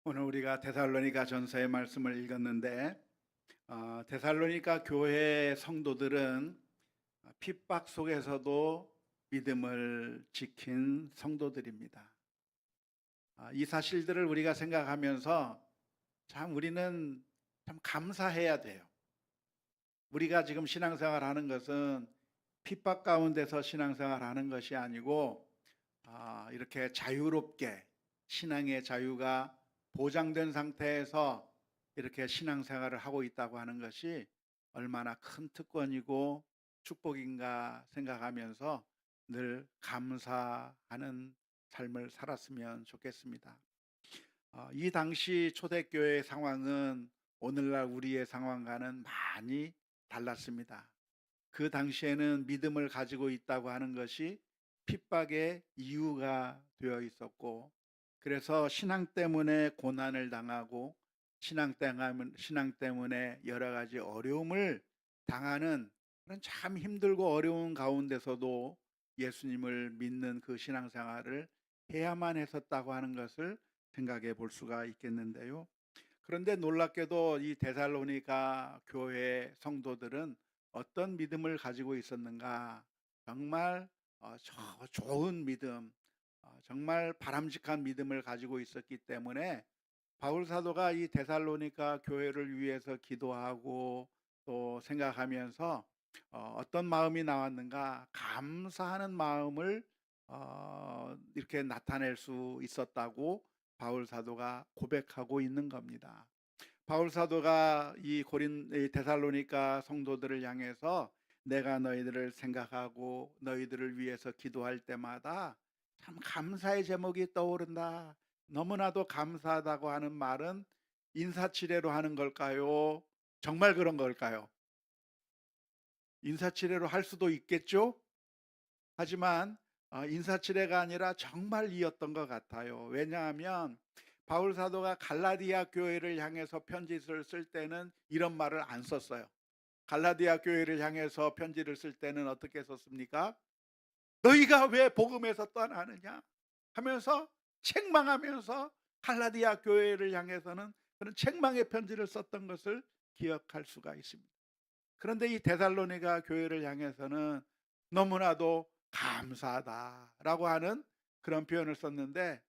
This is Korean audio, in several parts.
오늘 우리가 데살로니가 전서의 말씀을 읽었는데 데살로니가 교회 성도들은 핍박 속에서도 믿음을 지킨 성도들입니다. 이 사실들을 우리가 생각하면서 참 우리는 참 감사해야 돼요. 우리가 지금 신앙생활 하는 것은 핍박 가운데서 신앙생활 하는 것이 아니고 이렇게 자유롭게 신앙의 자유가 보장된 상태에서 이렇게 신앙생활을 하고 있다고 하는 것이 얼마나 큰 특권이고 축복인가 생각하면서 늘 감사하는 삶을 살았으면 좋겠습니다. 이 당시 초대교회의 상황은 오늘날 우리의 상황과는 많이 달랐습니다. 그 당시에는 믿음을 가지고 있다고 하는 것이 핍박의 이유가 되어 있었고, 그래서 신앙 때문에 고난을 당하고 신앙 때문에 여러 가지 어려움을 당하는 그런 참 힘들고 어려운 가운데서도 예수님을 믿는 그 신앙생활을 해야만 했었다고 하는 것을 생각해 볼 수가 있겠는데요. 그런데 놀랍게도 이 데살로니가 교회 성도들은 어떤 믿음을 가지고 있었는가? 정말 좋은 믿음, 정말 바람직한 믿음을 가지고 있었기 때문에 바울 사도가 이 데살로니가 교회를 위해서 기도하고 또 생각하면서 어떤 마음이 나왔는가? 감사하는 마음을 이렇게 나타낼 수 있었다고 바울 사도가 고백하고 있는 겁니다. 바울 사도가 이 데살로니가 성도들을 향해서 내가 너희들을 생각하고 너희들을 위해서 기도할 때마다 참 감사의 제목이 떠오른다. 너무나도 감사하다고 하는 말은 인사치레로 하는 걸까요? 정말 그런 걸까요? 인사치레로 할 수도 있겠죠? 하지만 인사치레가 아니라 정말 이었던 것 같아요. 왜냐하면 바울 사도가 갈라디아 교회를 향해서 편지를 쓸 때는 이런 말을 안 썼어요. 갈라디아 교회를 향해서 편지를 쓸 때는 어떻게 썼습니까? 너희가 왜 복음에서 떠나느냐 하면서 책망하면서 갈라디아 교회를 향해서는 그런 책망의 편지를 썼던 것을 기억할 수가 있습니다. 그런데 이 데살로니가 교회를 향해서는 너무나도 감사하다라고 하는 그런 표현을 썼는데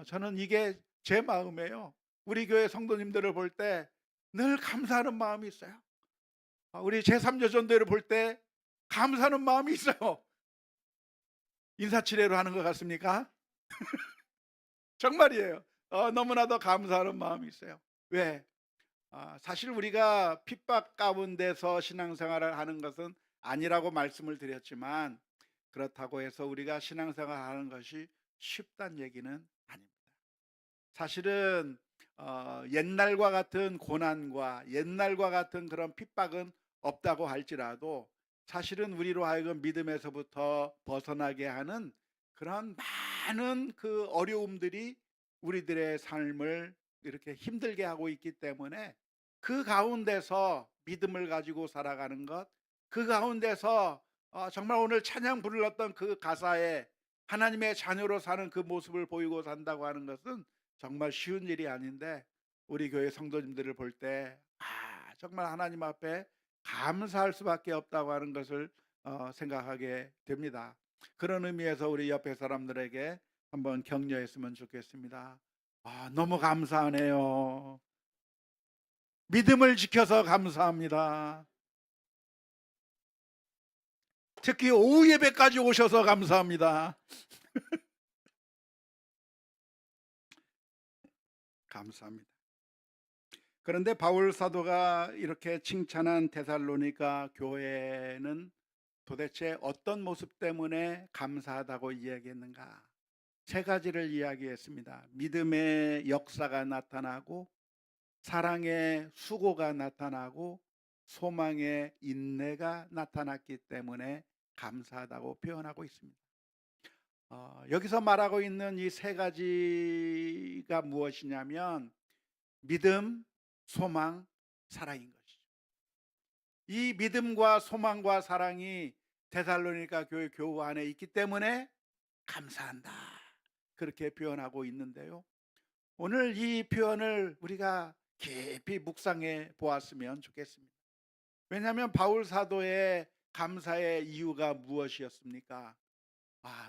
저는 이게 제 마음이에요. 우리 교회 성도님들을 볼 때 늘 감사하는 마음이 있어요. 우리 제3조 전도회를 볼 때 감사하는 마음이 있어요. 인사치레로 하는 것 같습니까? 정말이에요. 너무나도 감사하는 마음이 있어요. 왜? 사실 우리가 핍박 가운데서 신앙생활을 하는 것은 아니라고 말씀을 드렸지만, 그렇다고 해서 우리가 신앙생활을 하는 것이 쉽다는 얘기는 아닙니다. 사실은 옛날과 같은 고난과 옛날과 같은 그런 핍박은 없다고 할지라도 사실은 우리로 하여금 믿음에서부터 벗어나게 하는 그런 많은 그 어려움들이 우리들의 삶을 이렇게 힘들게 하고 있기 때문에 그 가운데서 믿음을 가지고 살아가는 것, 그 가운데서 정말 오늘 찬양 불렀던 그 가사에 하나님의 자녀로 사는 그 모습을 보이고 산다고 하는 것은 정말 쉬운 일이 아닌데, 우리 교회 성도님들을 볼 때 정말 하나님 앞에 감사할 수밖에 없다고 하는 것을 생각하게 됩니다. 그런 의미에서 우리 옆에 사람들에게 한번 격려했으면 좋겠습니다. 너무 감사하네요. 믿음을 지켜서 감사합니다. 특히 오후 예배까지 오셔서 감사합니다. 감사합니다. 그런데 바울 사도가 이렇게 칭찬한 데살로니가 교회는 도대체 어떤 모습 때문에 감사하다고 이야기했는가? 세 가지를 이야기했습니다. 믿음의 역사가 나타나고, 사랑의 수고가 나타나고, 소망의 인내가 나타났기 때문에 감사하다고 표현하고 있습니다. 여기서 말하고 있는 이 세 가지가 무엇이냐면 믿음, 소망, 사랑인 것이죠. 이 믿음과 소망과 사랑이 데살로니가 교회 교우 안에 있기 때문에 감사한다, 그렇게 표현하고 있는데요. 오늘 이 표현을 우리가 깊이 묵상해 보았으면 좋겠습니다. 왜냐하면 바울 사도의 감사의 이유가 무엇이었습니까?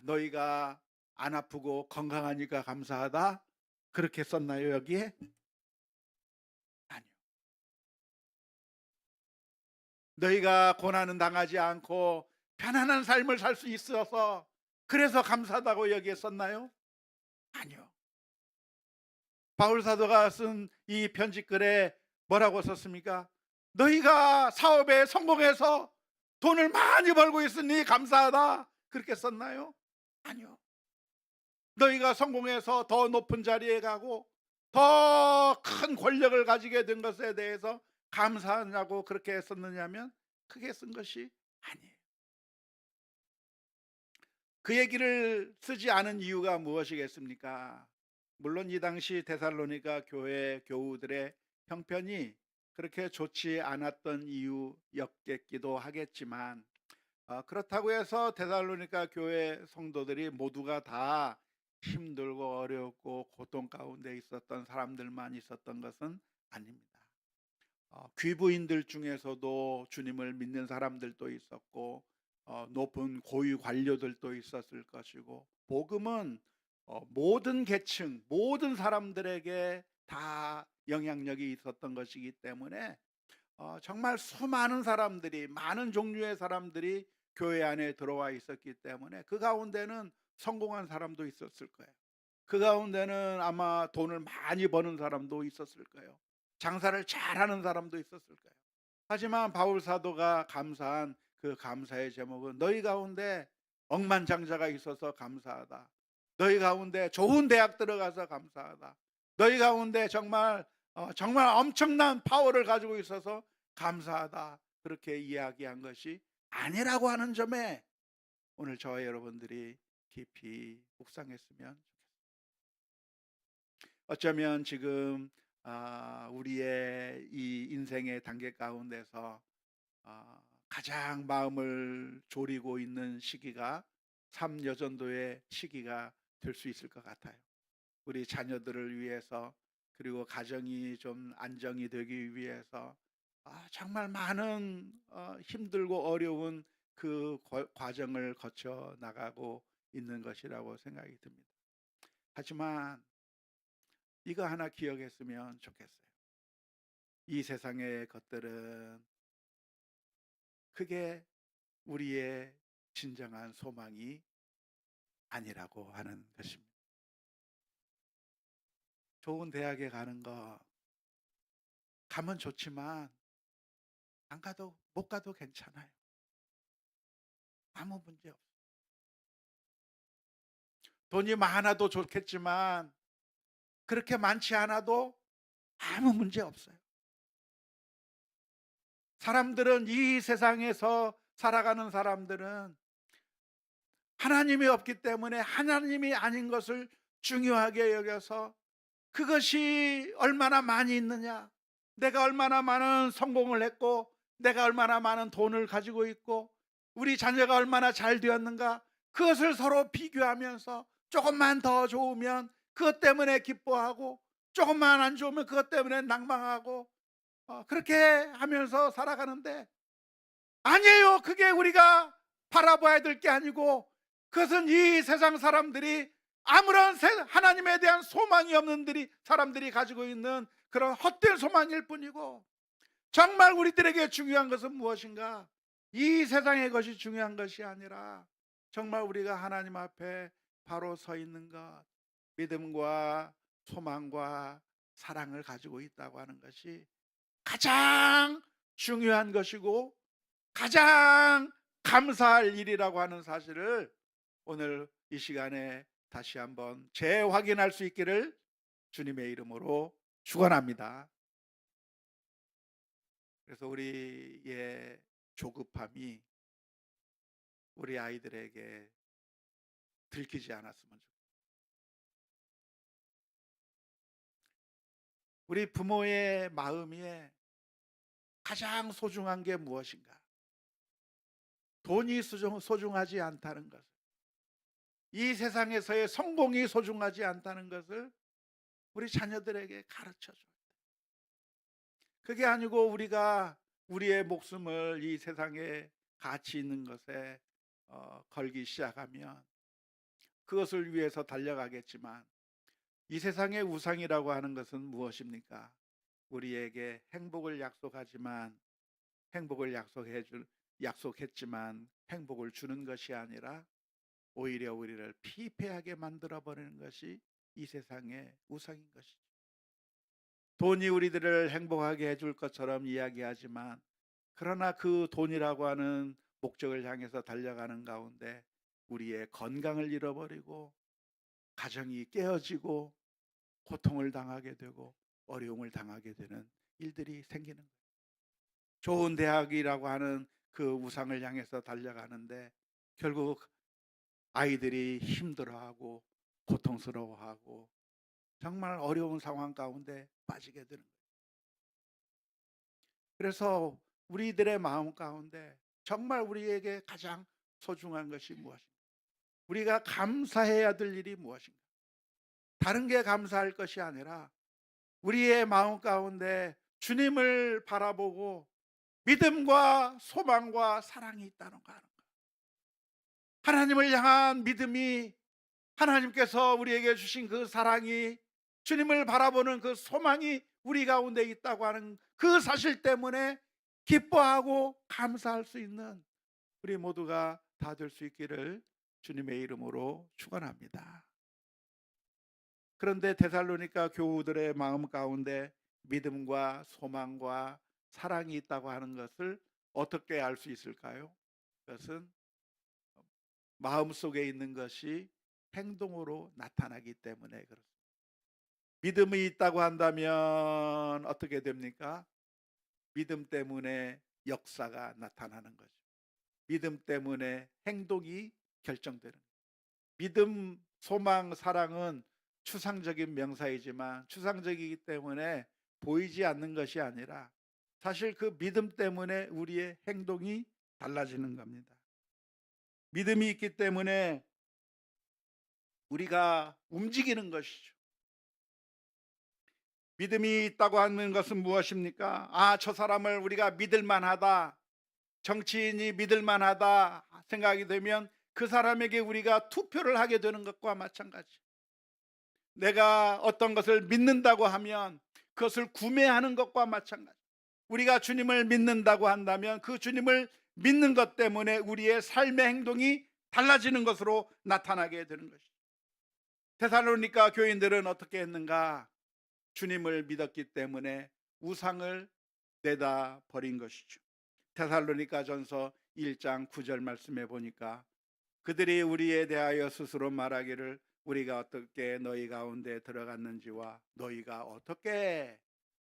너희가 안 아프고 건강하니까 감사하다. 그렇게 썼나요, 여기에? 아니요. 너희가 고난은 당하지 않고 편안한 삶을 살 수 있어서 그래서 감사하다고 여기에 썼나요? 아니요. 바울 사도가 쓴 이 편지글에 뭐라고 썼습니까? 너희가 사업에 성공해서 돈을 많이 벌고 있으니 감사하다. 그렇게 썼나요? 아니요. 너희가 성공해서 더 높은 자리에 가고 더 큰 권력을 가지게 된 것에 대해서 감사하냐고 그렇게 썼느냐면 크게 쓴 것이 아니에요. 그 얘기를 쓰지 않은 이유가 무엇이겠습니까? 물론 이 당시 데살로니가 교회 교우들의 형편이 그렇게 좋지 않았던 이유였겠기도 하겠지만, 그렇다고 해서 데살로니가 교회 성도들이 모두가 다 힘들고 어렵고 고통 가운데 있었던 사람들만 있었던 것은 아닙니다. 귀부인들 중에서도 주님을 믿는 사람들도 있었고, 높은 고위 관료들도 있었을 것이고, 복음은 모든 계층 모든 사람들에게 다 영향력이 있었던 것이기 때문에 정말 수많은 사람들이, 많은 종류의 사람들이 교회 안에 들어와 있었기 때문에 그 가운데는 성공한 사람도 있었을 거예요. 그 가운데는 아마 돈을 많이 버는 사람도 있었을 거예요. 장사를 잘하는 사람도 있었을 거예요. 하지만 바울 사도가 감사한 그 감사의 제목은 너희 가운데 억만장자가 있어서 감사하다. 너희 가운데 좋은 대학 들어가서 감사하다. 너희 가운데 정말 엄청난 파워를 가지고 있어서 감사하다. 그렇게 이야기한 것이 아니라고 하는 점에 오늘 저와 여러분들이 깊이 묵상했으면 좋겠습니다. 어쩌면 지금 우리의 이 인생의 단계 가운데서 가장 마음을 졸이고 있는 시기가 삼여전도의 시기가 될 수 있을 것 같아요. 우리 자녀들을 위해서, 그리고 가정이 좀 안정이 되기 위해서 정말 많은 힘들고 어려운 그 과정을 거쳐 나가고 있는 것이라고 생각이 듭니다. 하지만 이거 하나 기억했으면 좋겠어요. 이 세상의 것들은 그게 우리의 진정한 소망이 아니라고 하는 것입니다. 좋은 대학에 가는 거 가면 좋지만 안 가도 못 가도 괜찮아요. 아무 문제 없어요. 돈이 많아도 좋겠지만 그렇게 많지 않아도 아무 문제 없어요. 사람들은, 이 세상에서 살아가는 사람들은 하나님이 없기 때문에 하나님이 아닌 것을 중요하게 여겨서 그것이 얼마나 많이 있느냐, 내가 얼마나 많은 성공을 했고 내가 얼마나 많은 돈을 가지고 있고 우리 자녀가 얼마나 잘 되었는가, 그것을 서로 비교하면서 조금만 더 좋으면 그것 때문에 기뻐하고 조금만 안 좋으면 그것 때문에 낭망하고 그렇게 하면서 살아가는데, 아니에요. 그게 우리가 바라봐야 될 게 아니고 그것은 이 세상 사람들이 아무런 하나님에 대한 소망이 없는 사람들이 가지고 있는 그런 헛된 소망일 뿐이고, 정말 우리들에게 중요한 것은 무엇인가? 이 세상의 것이 중요한 것이 아니라 정말 우리가 하나님 앞에 바로 서 있는 것, 믿음과 소망과 사랑을 가지고 있다고 하는 것이 가장 중요한 것이고 가장 감사할 일이라고 하는 사실을 오늘 이 시간에 다시 한번 재확인할 수 있기를 주님의 이름으로 축원합니다. 그래서 우리의 조급함이 우리 아이들에게 들키지 않았으면 좋겠습니다. 우리 부모의 마음에 가장 소중한 게 무엇인가? 돈이 소중하지 않다는 것을, 이 세상에서의 성공이 소중하지 않다는 것을 우리 자녀들에게 가르쳐 줘요. 그게 아니고 우리가 우리의 목숨을 이 세상에 가치 있는 것에 걸기 시작하면 그것을 위해서 달려가겠지만, 이 세상의 우상이라고 하는 것은 무엇입니까? 우리에게 행복을 약속하지만, 행복을 약속했지만 행복을 주는 것이 아니라 오히려 우리를 피폐하게 만들어 버리는 것이 이 세상의 우상인 것이죠. 돈이 우리들을 행복하게 해줄 것처럼 이야기하지만, 그러나 그 돈이라고 하는 목적을 향해서 달려가는 가운데 우리의 건강을 잃어버리고 가정이 깨어지고 고통을 당하게 되고 어려움을 당하게 되는 일들이 생기는 거예요. 좋은 대학이라고 하는 그 우상을 향해서 달려가는데 결국 아이들이 힘들어하고 고통스러워하고 정말 어려운 상황 가운데 빠지게 되는 거예요. 그래서 우리들의 마음 가운데 정말 우리에게 가장 소중한 것이 무엇인가? 우리가 감사해야 될 일이 무엇인가? 다른 게 감사할 것이 아니라 우리의 마음 가운데 주님을 바라보고 믿음과 소망과 사랑이 있다는 거 아는 거. 하나님을 향한 믿음이, 하나님께서 우리에게 주신 그 사랑이, 주님을 바라보는 그 소망이 우리 가운데 있다고 하는 그 사실 때문에 기뻐하고 감사할 수 있는 우리 모두가 다 될 수 있기를 주님의 이름으로 축원합니다. 그런데 데살로니가 교우들의 마음 가운데 믿음과 소망과 사랑이 있다고 하는 것을 어떻게 알 수 있을까요? 그것은 마음속에 있는 것이 행동으로 나타나기 때문에 그렇습니다. 믿음이 있다고 한다면 어떻게 됩니까? 믿음 때문에 역사가 나타나는 거죠. 믿음 때문에 행동이 결정되는 거예요. 믿음, 소망, 사랑은 추상적인 명사이지만 추상적이기 때문에 보이지 않는 것이 아니라 사실 그 믿음 때문에 우리의 행동이 달라지는 겁니다. 믿음이 있기 때문에 우리가 움직이는 것이죠. 믿음이 있다고 하는 것은 무엇입니까? 아, 저 사람을 우리가 믿을 만하다, 정치인이 믿을 만하다 생각이 되면 그 사람에게 우리가 투표를 하게 되는 것과 마찬가지. 내가 어떤 것을 믿는다고 하면 그것을 구매하는 것과 마찬가지. 우리가 주님을 믿는다고 한다면 그 주님을 믿는 것 때문에 우리의 삶의 행동이 달라지는 것으로 나타나게 되는 것이죠. 데살로니가 교인들은 어떻게 했는가? 주님을 믿었기 때문에 우상을 내다 버린 것이죠. 데살로니가전서 1장 9절 말씀해 보니까 그들이 우리에 대하여 스스로 말하기를 우리가 어떻게 너희 가운데 들어갔는지와 너희가 어떻게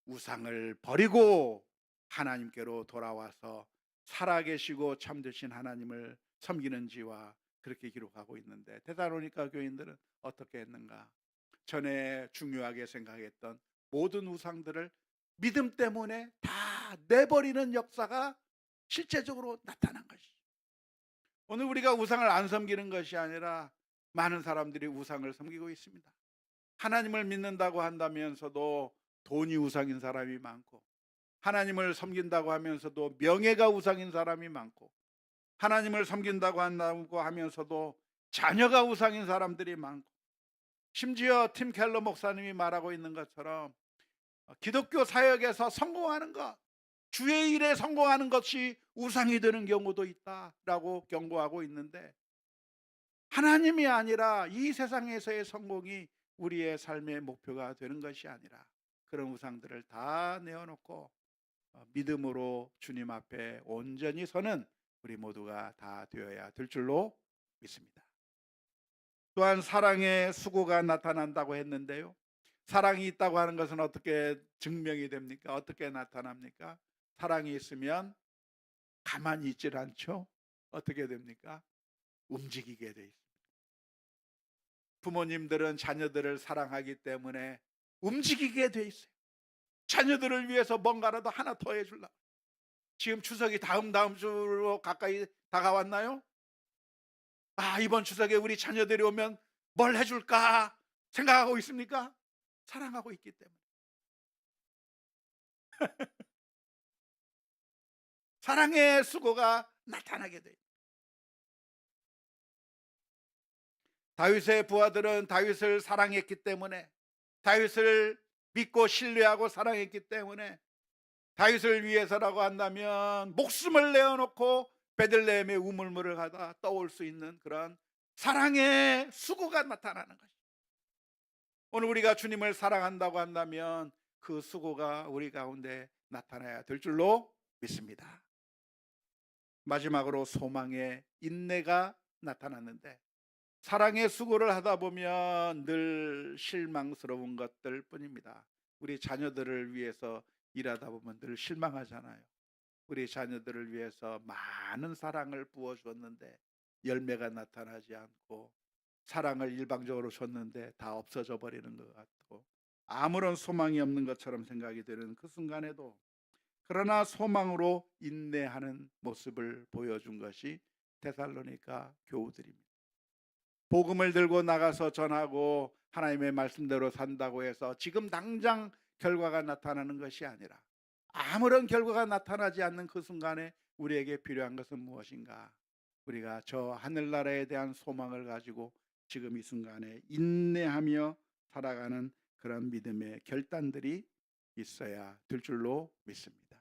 우상을 버리고 하나님께로 돌아와서 살아계시고 참되신 하나님을 섬기는지와 그렇게 기록하고 있는데, 데살로니가 교인들은 어떻게 했는가? 전에 중요하게 생각했던 모든 우상들을 믿음 때문에 다 내버리는 역사가 실제적으로 나타난 것이죠. 오늘 우리가 우상을 안 섬기는 것이 아니라 많은 사람들이 우상을 섬기고 있습니다. 하나님을 믿는다고 한다면서도 돈이 우상인 사람이 많고, 하나님을 섬긴다고 하면서도 명예가 우상인 사람이 많고, 하나님을 섬긴다고 한다고 하면서도 자녀가 우상인 사람들이 많고, 심지어 팀 켈러 목사님이 말하고 있는 것처럼 기독교 사역에서 성공하는 것, 주의 일에 성공하는 것이 우상이 되는 경우도 있다라고 경고하고 있는데, 하나님이 아니라 이 세상에서의 성공이 우리의 삶의 목표가 되는 것이 아니라 그런 우상들을 다 내어놓고 믿음으로 주님 앞에 온전히 서는 우리 모두가 다 되어야 될 줄로 믿습니다. 또한 사랑의 수고가 나타난다고 했는데요, 사랑이 있다고 하는 것은 어떻게 증명이 됩니까? 어떻게 나타납니까? 사랑이 있으면 가만히 있질 않죠. 어떻게 됩니까? 움직이게 돼 있습니다. 부모님들은 자녀들을 사랑하기 때문에 움직이게 돼 있어요. 자녀들을 위해서 뭔가라도 하나 더 해주려고. 지금 추석이 다음 주로 가까이 다가왔나요? 아, 이번 추석에 우리 자녀들이 오면 뭘 해줄까 생각하고 있습니까? 사랑하고 있기 때문에. 사랑의 수고가 나타나게 돼요. 다윗의 부하들은 다윗을 사랑했기 때문에, 다윗을 믿고 신뢰하고 사랑했기 때문에, 다윗을 위해서라고 한다면 목숨을 내어놓고 베들레헴의 우물물을 가다 떠올 수 있는 그런 사랑의 수고가 나타나는 것입니다. 오늘 우리가 주님을 사랑한다고 한다면 그 수고가 우리 가운데 나타나야 될 줄로 믿습니다. 마지막으로 소망의 인내가 나타났는데, 사랑의 수고를 하다 보면 늘 실망스러운 것들 뿐입니다. 우리 자녀들을 위해서 일하다 보면 늘 실망하잖아요. 우리 자녀들을 위해서 많은 사랑을 부어주었는데 열매가 나타나지 않고, 사랑을 일방적으로 줬는데 다 없어져 버리는 것 같고, 아무런 소망이 없는 것처럼 생각이 되는 그 순간에도, 그러나 소망으로 인내하는 모습을 보여준 것이 데살로니가 교우들입니다. 복음을 들고 나가서 전하고 하나님의 말씀대로 산다고 해서 지금 당장 결과가 나타나는 것이 아니라, 아무런 결과가 나타나지 않는 그 순간에 우리에게 필요한 것은 무엇인가? 우리가 저 하늘나라에 대한 소망을 가지고 지금 이 순간에 인내하며 살아가는 그런 믿음의 결단들이 있어야 될 줄로 믿습니다.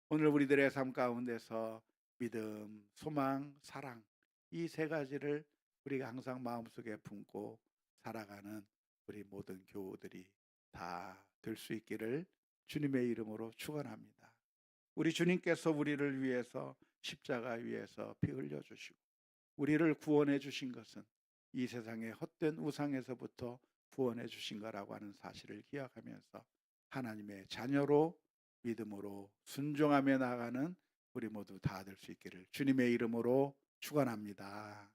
오늘 우리들의 삶 가운데서 믿음, 소망, 사랑, 이 세 가지를 우리가 항상 마음속에 품고 살아가는 우리 모든 교우들이 다 될 수 있기를 주님의 이름으로 축원합니다. 우리 주님께서 우리를 위해서 십자가 위에서 피 흘려 주시고 우리를 구원해 주신 것은 이 세상의 헛된 우상에서부터 구원해 주신 거라고 하는 사실을 기억하면서 하나님의 자녀로 믿음으로 순종하며 나아가는 우리 모두 다 될 수 있기를 주님의 이름으로 축원합니다.